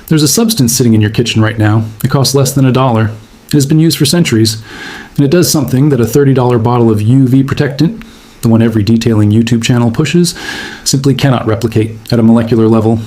There's a substance sitting in your kitchen right now. It costs less than $1. It has been used for centuries, and it does something that a $30 bottle of UV protectant, the one every detailing YouTube channel pushes, simply cannot replicate at a molecular level.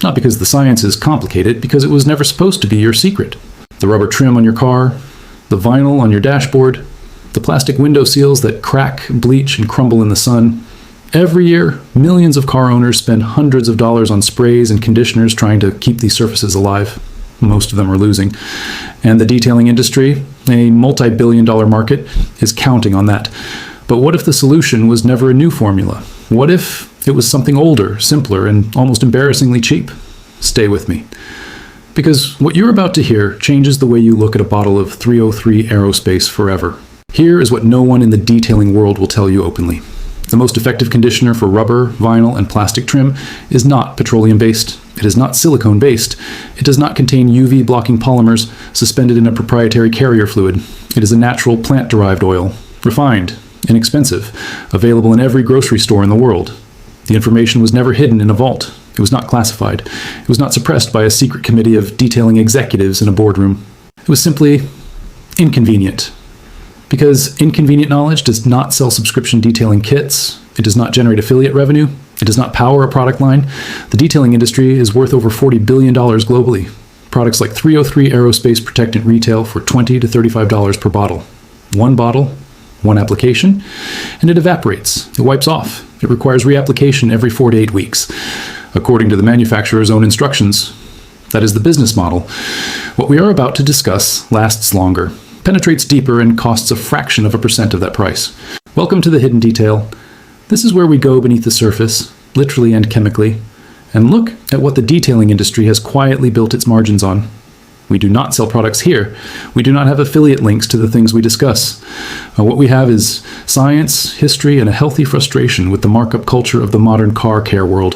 Not because the science is complicated, because it was never supposed to be your secret. The rubber trim on your car, the vinyl on your dashboard, the plastic window seals that crack, bleach, and crumble in the sun. Every year, millions of car owners spend hundreds of dollars on sprays and conditioners trying to keep these surfaces alive. Most of them are losing. And the detailing industry, a multi-billion-dollar market, is counting on that. But what if the solution was never a new formula? What if it was something older, simpler, and almost embarrassingly cheap? Stay with me. Because what you're about to hear changes the way you look at a bottle of 303 Aerospace forever. Here is what no one in the detailing world will tell you openly. The most effective conditioner for rubber, vinyl, and plastic trim is not petroleum-based. It is not silicone-based. It does not contain UV-blocking polymers suspended in a proprietary carrier fluid. It is a natural plant-derived oil, refined, inexpensive, available in every grocery store in the world. The information was never hidden in a vault. It was not classified. It was not suppressed by a secret committee of detailing executives in a boardroom. It was simply inconvenient. Because inconvenient knowledge does not sell subscription detailing kits, it does not generate affiliate revenue, it does not power a product line. The detailing industry is worth over $40 billion globally. Products like 303 Aerospace protectant retail for $20 to $35 per bottle. One bottle, one application, and it evaporates. It wipes off. It requires reapplication every 4 to 8 weeks, according to the manufacturer's own instructions. That is the business model. What we are about to discuss lasts longer, penetrates deeper, and costs a fraction of a percent of that price. Welcome to the Hidden Detail. This is where we go beneath the surface, literally and chemically, and look at what the detailing industry has quietly built its margins on. We do not sell products here. We do not have affiliate links to the things we discuss. What we have is science, history, and a healthy frustration with the markup culture of the modern car care world.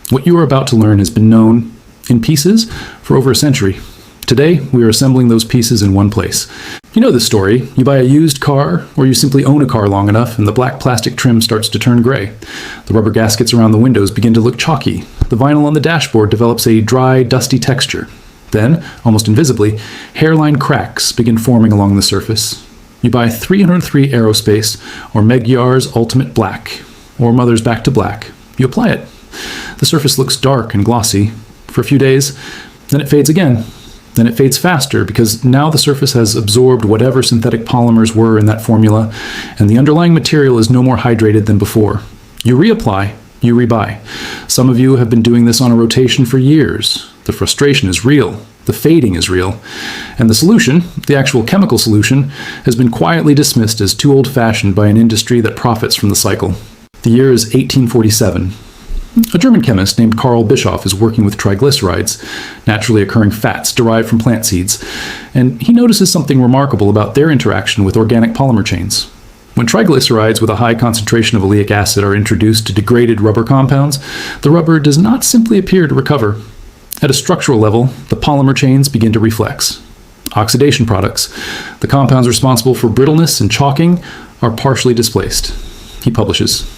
What you are about to learn has been known, in pieces, for over a century. Today, we are assembling those pieces in one place. You know this story. You buy a used car, or you simply own a car long enough, and the black plastic trim starts to turn gray. The rubber gaskets around the windows begin to look chalky. The vinyl on the dashboard develops a dry, dusty texture. Then, almost invisibly, hairline cracks begin forming along the surface. You buy 303 Aerospace, or Magyar's Ultimate Black, or Mother's Back to Black. You apply it. The surface looks dark and glossy for a few days, then it fades again. Then it fades faster because now the surface has absorbed whatever synthetic polymers were in that formula, and the underlying material is no more hydrated than before. You reapply, you rebuy. Some of you have been doing this on a rotation for years. The frustration is real. The fading is real. And the solution, the actual chemical solution, has been quietly dismissed as too old-fashioned by an industry that profits from the cycle. The year is 1847. A German chemist named Carl Bischoff is working with triglycerides, naturally occurring fats derived from plant seeds, and he notices something remarkable about their interaction with organic polymer chains. When triglycerides with a high concentration of oleic acid are introduced to degraded rubber compounds, the rubber does not simply appear to recover. At a structural level, the polymer chains begin to reflex. Oxidation products, the compounds responsible for brittleness and chalking, are partially displaced. He publishes.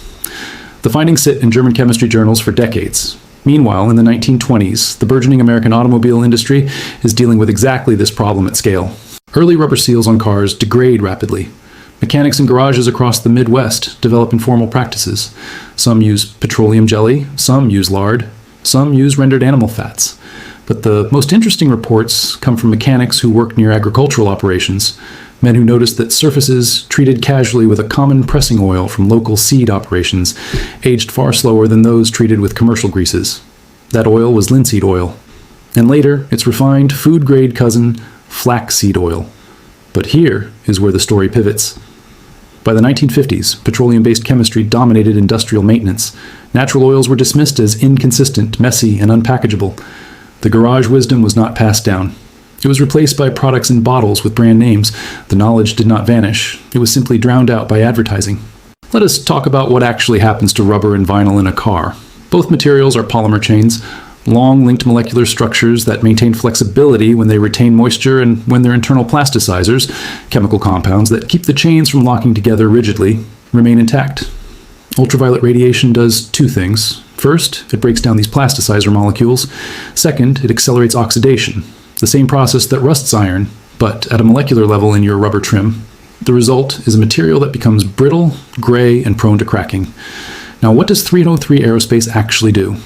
The findings sit in German chemistry journals for decades. Meanwhile, in the 1920s, the burgeoning American automobile industry is dealing with exactly this problem at scale. Early rubber seals on cars degrade rapidly. Mechanics in garages across the Midwest develop informal practices. Some use petroleum jelly, some use lard, some use rendered animal fats. But the most interesting reports come from mechanics who work near agricultural operations, men who noticed that surfaces treated casually with a common pressing oil from local seed operations aged far slower than those treated with commercial greases. That oil was linseed oil, and later its refined food-grade cousin, flaxseed oil. But here is where the story pivots. By the 1950s, petroleum-based chemistry dominated industrial maintenance. Natural oils were dismissed as inconsistent, messy, and unpackageable. The garage wisdom was not passed down. It was replaced by products in bottles with brand names. The knowledge did not vanish. It was simply drowned out by advertising. Let us talk about what actually happens to rubber and vinyl in a car. Both materials are polymer chains, long linked molecular structures that maintain flexibility when they retain moisture and when their internal plasticizers, chemical compounds that keep the chains from locking together rigidly, remain intact. Ultraviolet radiation does two things. First, it breaks down these plasticizer molecules. Second, it accelerates oxidation, the same process that rusts iron, but at a molecular level in your rubber trim. The result is a material that becomes brittle, gray, and prone to cracking. Now, what does 303 Aerospace actually do?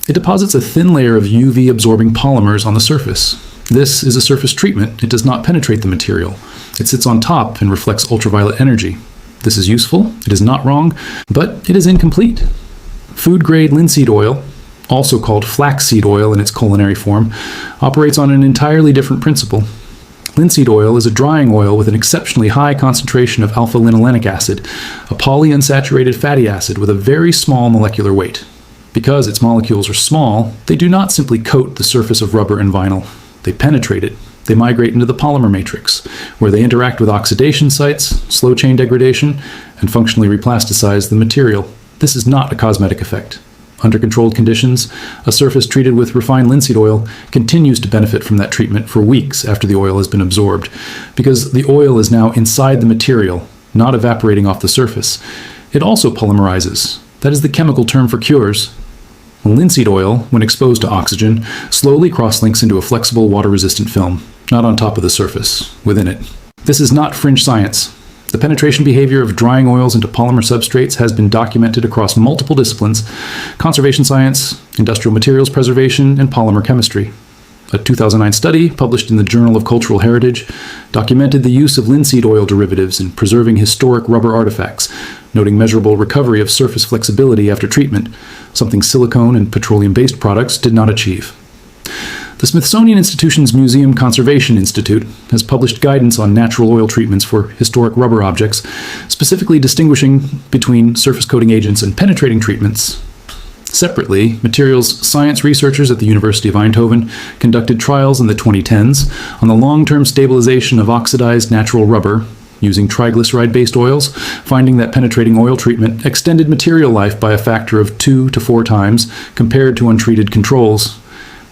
It deposits a thin layer of UV-absorbing polymers on the surface. This is a surface treatment. It does not penetrate the material. It sits on top and reflects ultraviolet energy. This is useful, it is not wrong, but it is incomplete. Food-grade linseed oil, also called flaxseed oil in its culinary form, operates on an entirely different principle. Linseed oil is a drying oil with an exceptionally high concentration of alpha-linolenic acid, a polyunsaturated fatty acid with a very small molecular weight. Because its molecules are small, they do not simply coat the surface of rubber and vinyl. They penetrate it. They migrate into the polymer matrix, where they interact with oxidation sites, slow chain degradation, and functionally replasticize the material. This is not a cosmetic effect. Under controlled conditions, a surface treated with refined linseed oil continues to benefit from that treatment for weeks after the oil has been absorbed, because the oil is now inside the material, not evaporating off the surface. It also polymerizes. That is the chemical term for cures. Linseed oil, when exposed to oxygen, slowly cross-links into a flexible water-resistant film, not on top of the surface, within it. This is not fringe science. The penetration behavior of drying oils into polymer substrates has been documented across multiple disciplines: conservation science, industrial materials preservation, and polymer chemistry. A 2009 study, published in the Journal of Cultural Heritage, documented the use of linseed oil derivatives in preserving historic rubber artifacts, noting measurable recovery of surface flexibility after treatment, something silicone and petroleum-based products did not achieve. The Smithsonian Institution's Museum Conservation Institute has published guidance on natural oil treatments for historic rubber objects, specifically distinguishing between surface coating agents and penetrating treatments. Separately, materials science researchers at the University of Eindhoven conducted trials in the 2010s on the long-term stabilization of oxidized natural rubber using triglyceride-based oils, finding that penetrating oil treatment extended material life by a factor of 2 to 4 times compared to untreated controls,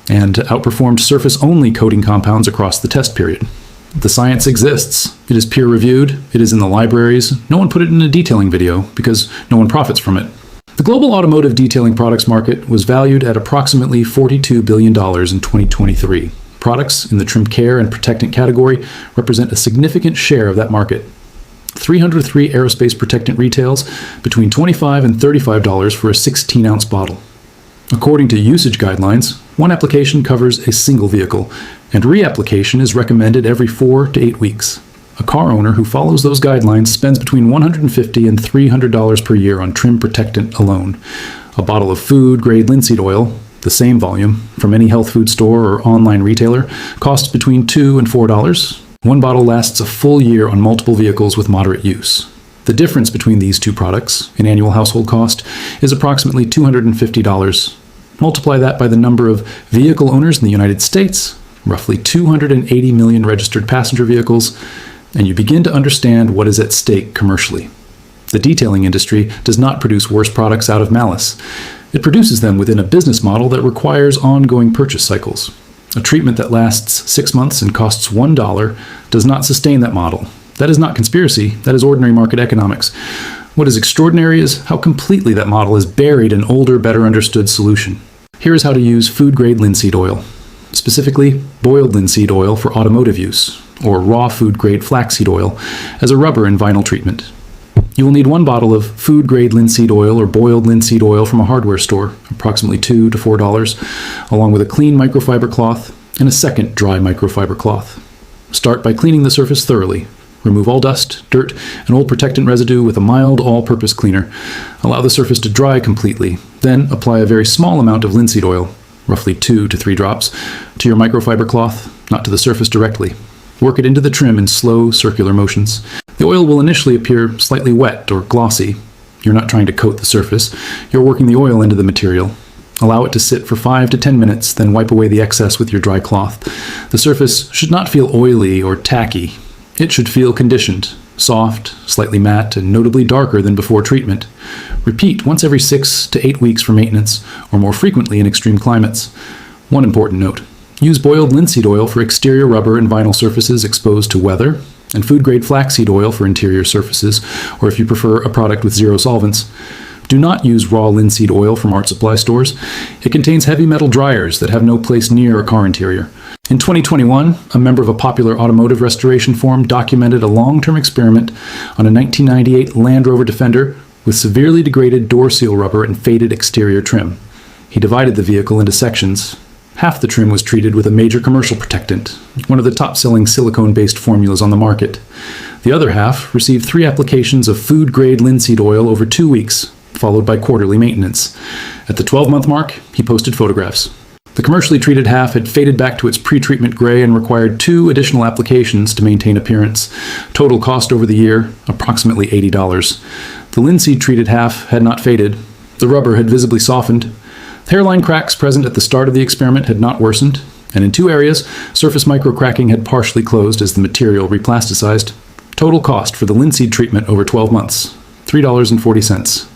and outperformed surface-only coating compounds across the test period. The science exists. It is peer-reviewed. It is in the libraries. No one put it in a detailing video because no one profits from it. The global automotive detailing products market was valued at approximately $42 billion in 2023. Products in the trim care and protectant category represent a significant share of that market. 303 Aerospace protectant retails between $25 and $35 for a 16-ounce bottle. According to usage guidelines, one application covers a single vehicle, and reapplication is recommended every 4 to 8 weeks. A car owner who follows those guidelines spends between $150 and $300 per year on trim protectant alone. A bottle of food-grade linseed oil, the same volume, from any health food store or online retailer, costs between $2 and $4. One bottle lasts a full year on multiple vehicles with moderate use. The difference between these two products, in annual household cost, is approximately $250. Multiply that by the number of vehicle owners in the United States, roughly 280 million registered passenger vehicles, and you begin to understand what is at stake commercially. The detailing industry does not produce worse products out of malice. It produces them within a business model that requires ongoing purchase cycles. A treatment that lasts 6 months and costs $1 does not sustain that model. That is not conspiracy, that is ordinary market economics. What is extraordinary is how completely that model is buried in older, better understood solution. Here is how to use food-grade linseed oil, specifically boiled linseed oil for automotive use, or raw food-grade flaxseed oil as a rubber and vinyl treatment. You will need 1 bottle of food-grade linseed oil or boiled linseed oil from a hardware store, approximately $2 to $4, along with a clean microfiber cloth and a second dry microfiber cloth. Start by cleaning the surface thoroughly. Remove all dust, dirt, and old protectant residue with a mild all-purpose cleaner. Allow the surface to dry completely. Then apply a very small amount of linseed oil, roughly 2 to 3 drops, to your microfiber cloth, not to the surface directly. Work it into the trim in slow circular motions. The oil will initially appear slightly wet or glossy. You're not trying to coat the surface. You're working the oil into the material. Allow it to sit for 5 to 10 minutes, then wipe away the excess with your dry cloth. The surface should not feel oily or tacky. It should feel conditioned, soft, slightly matte, and notably darker than before treatment. Repeat once every 6 to 8 weeks for maintenance, or more frequently in extreme climates. One important note: use boiled linseed oil for exterior rubber and vinyl surfaces exposed to weather, and food-grade flaxseed oil for interior surfaces, or if you prefer a product with 0 solvents. Do not use raw linseed oil from art supply stores. It contains heavy metal dryers that have no place near a car interior. In 2021, a member of a popular automotive restoration forum documented a long-term experiment on a 1998 Land Rover Defender with severely degraded door seal rubber and faded exterior trim. He divided the vehicle into sections. Half the trim was treated with a major commercial protectant, one of the top-selling silicone-based formulas on the market. The other half received 3 applications of food-grade linseed oil over 2 weeks, followed by quarterly maintenance. At the 12-month mark, he posted photographs. The commercially treated half had faded back to its pre-treatment gray and required 2 additional applications to maintain appearance. Total cost over the year, approximately $80. The linseed-treated half had not faded. The rubber had visibly softened. The hairline cracks present at the start of the experiment had not worsened, and in 2 areas, surface microcracking had partially closed as the material replasticized. Total cost for the linseed treatment over 12 months, $3.40.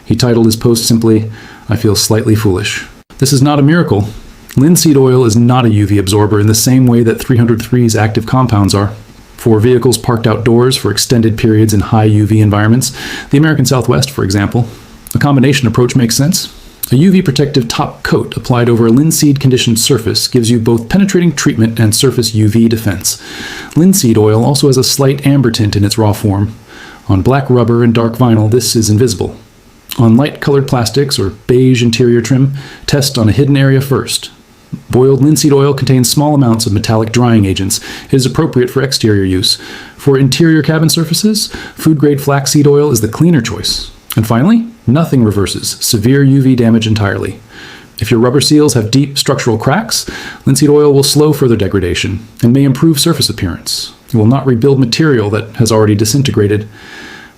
He titled his post simply, "I feel slightly foolish." This is not a miracle. Linseed oil is not a UV absorber in the same way that 303's active compounds are. For vehicles parked outdoors for extended periods in high UV environments, the American Southwest, for example, a combination approach makes sense. A UV protective top coat applied over a linseed conditioned surface gives you both penetrating treatment and surface UV defense. Linseed oil also has a slight amber tint in its raw form. On black rubber and dark vinyl, this is invisible. On light-colored plastics or beige interior trim, test on a hidden area first. Boiled linseed oil contains small amounts of metallic drying agents. It is appropriate for exterior use. For interior cabin surfaces, food-grade flaxseed oil is the cleaner choice. And finally, nothing reverses severe UV damage entirely. If your rubber seals have deep structural cracks, linseed oil will slow further degradation and may improve surface appearance. It will not rebuild material that has already disintegrated.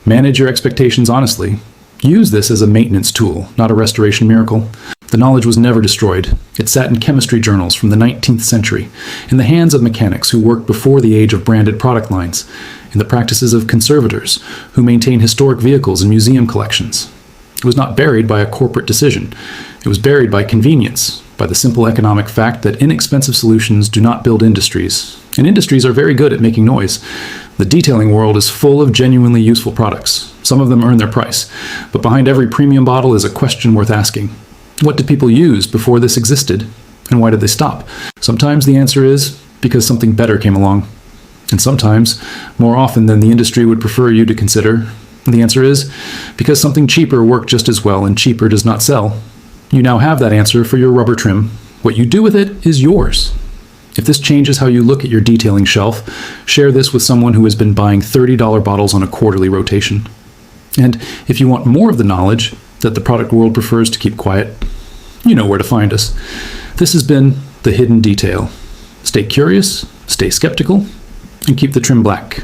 Manage your expectations honestly. Use this as a maintenance tool, not a restoration miracle. The knowledge was never destroyed. It sat in chemistry journals from the 19th century, in the hands of mechanics who worked before the age of branded product lines, in the practices of conservators who maintain historic vehicles in museum collections. It was not buried by a corporate decision. It was buried by convenience, by the simple economic fact that inexpensive solutions do not build industries. And industries are very good at making noise. The detailing world is full of genuinely useful products. Some of them earn their price. But behind every premium bottle is a question worth asking. What did people use before this existed? And why did they stop? Sometimes the answer is because something better came along. And sometimes, more often than the industry would prefer you to consider, the answer is because something cheaper worked just as well and cheaper does not sell. You now have that answer for your rubber trim. What you do with it is yours. If this changes how you look at your detailing shelf, share this with someone who has been buying $30 bottles on a quarterly rotation. And if you want more of the knowledge that the product world prefers to keep quiet, you know where to find us. This has been The Hidden Detail. Stay curious, stay skeptical, and keep the trim black.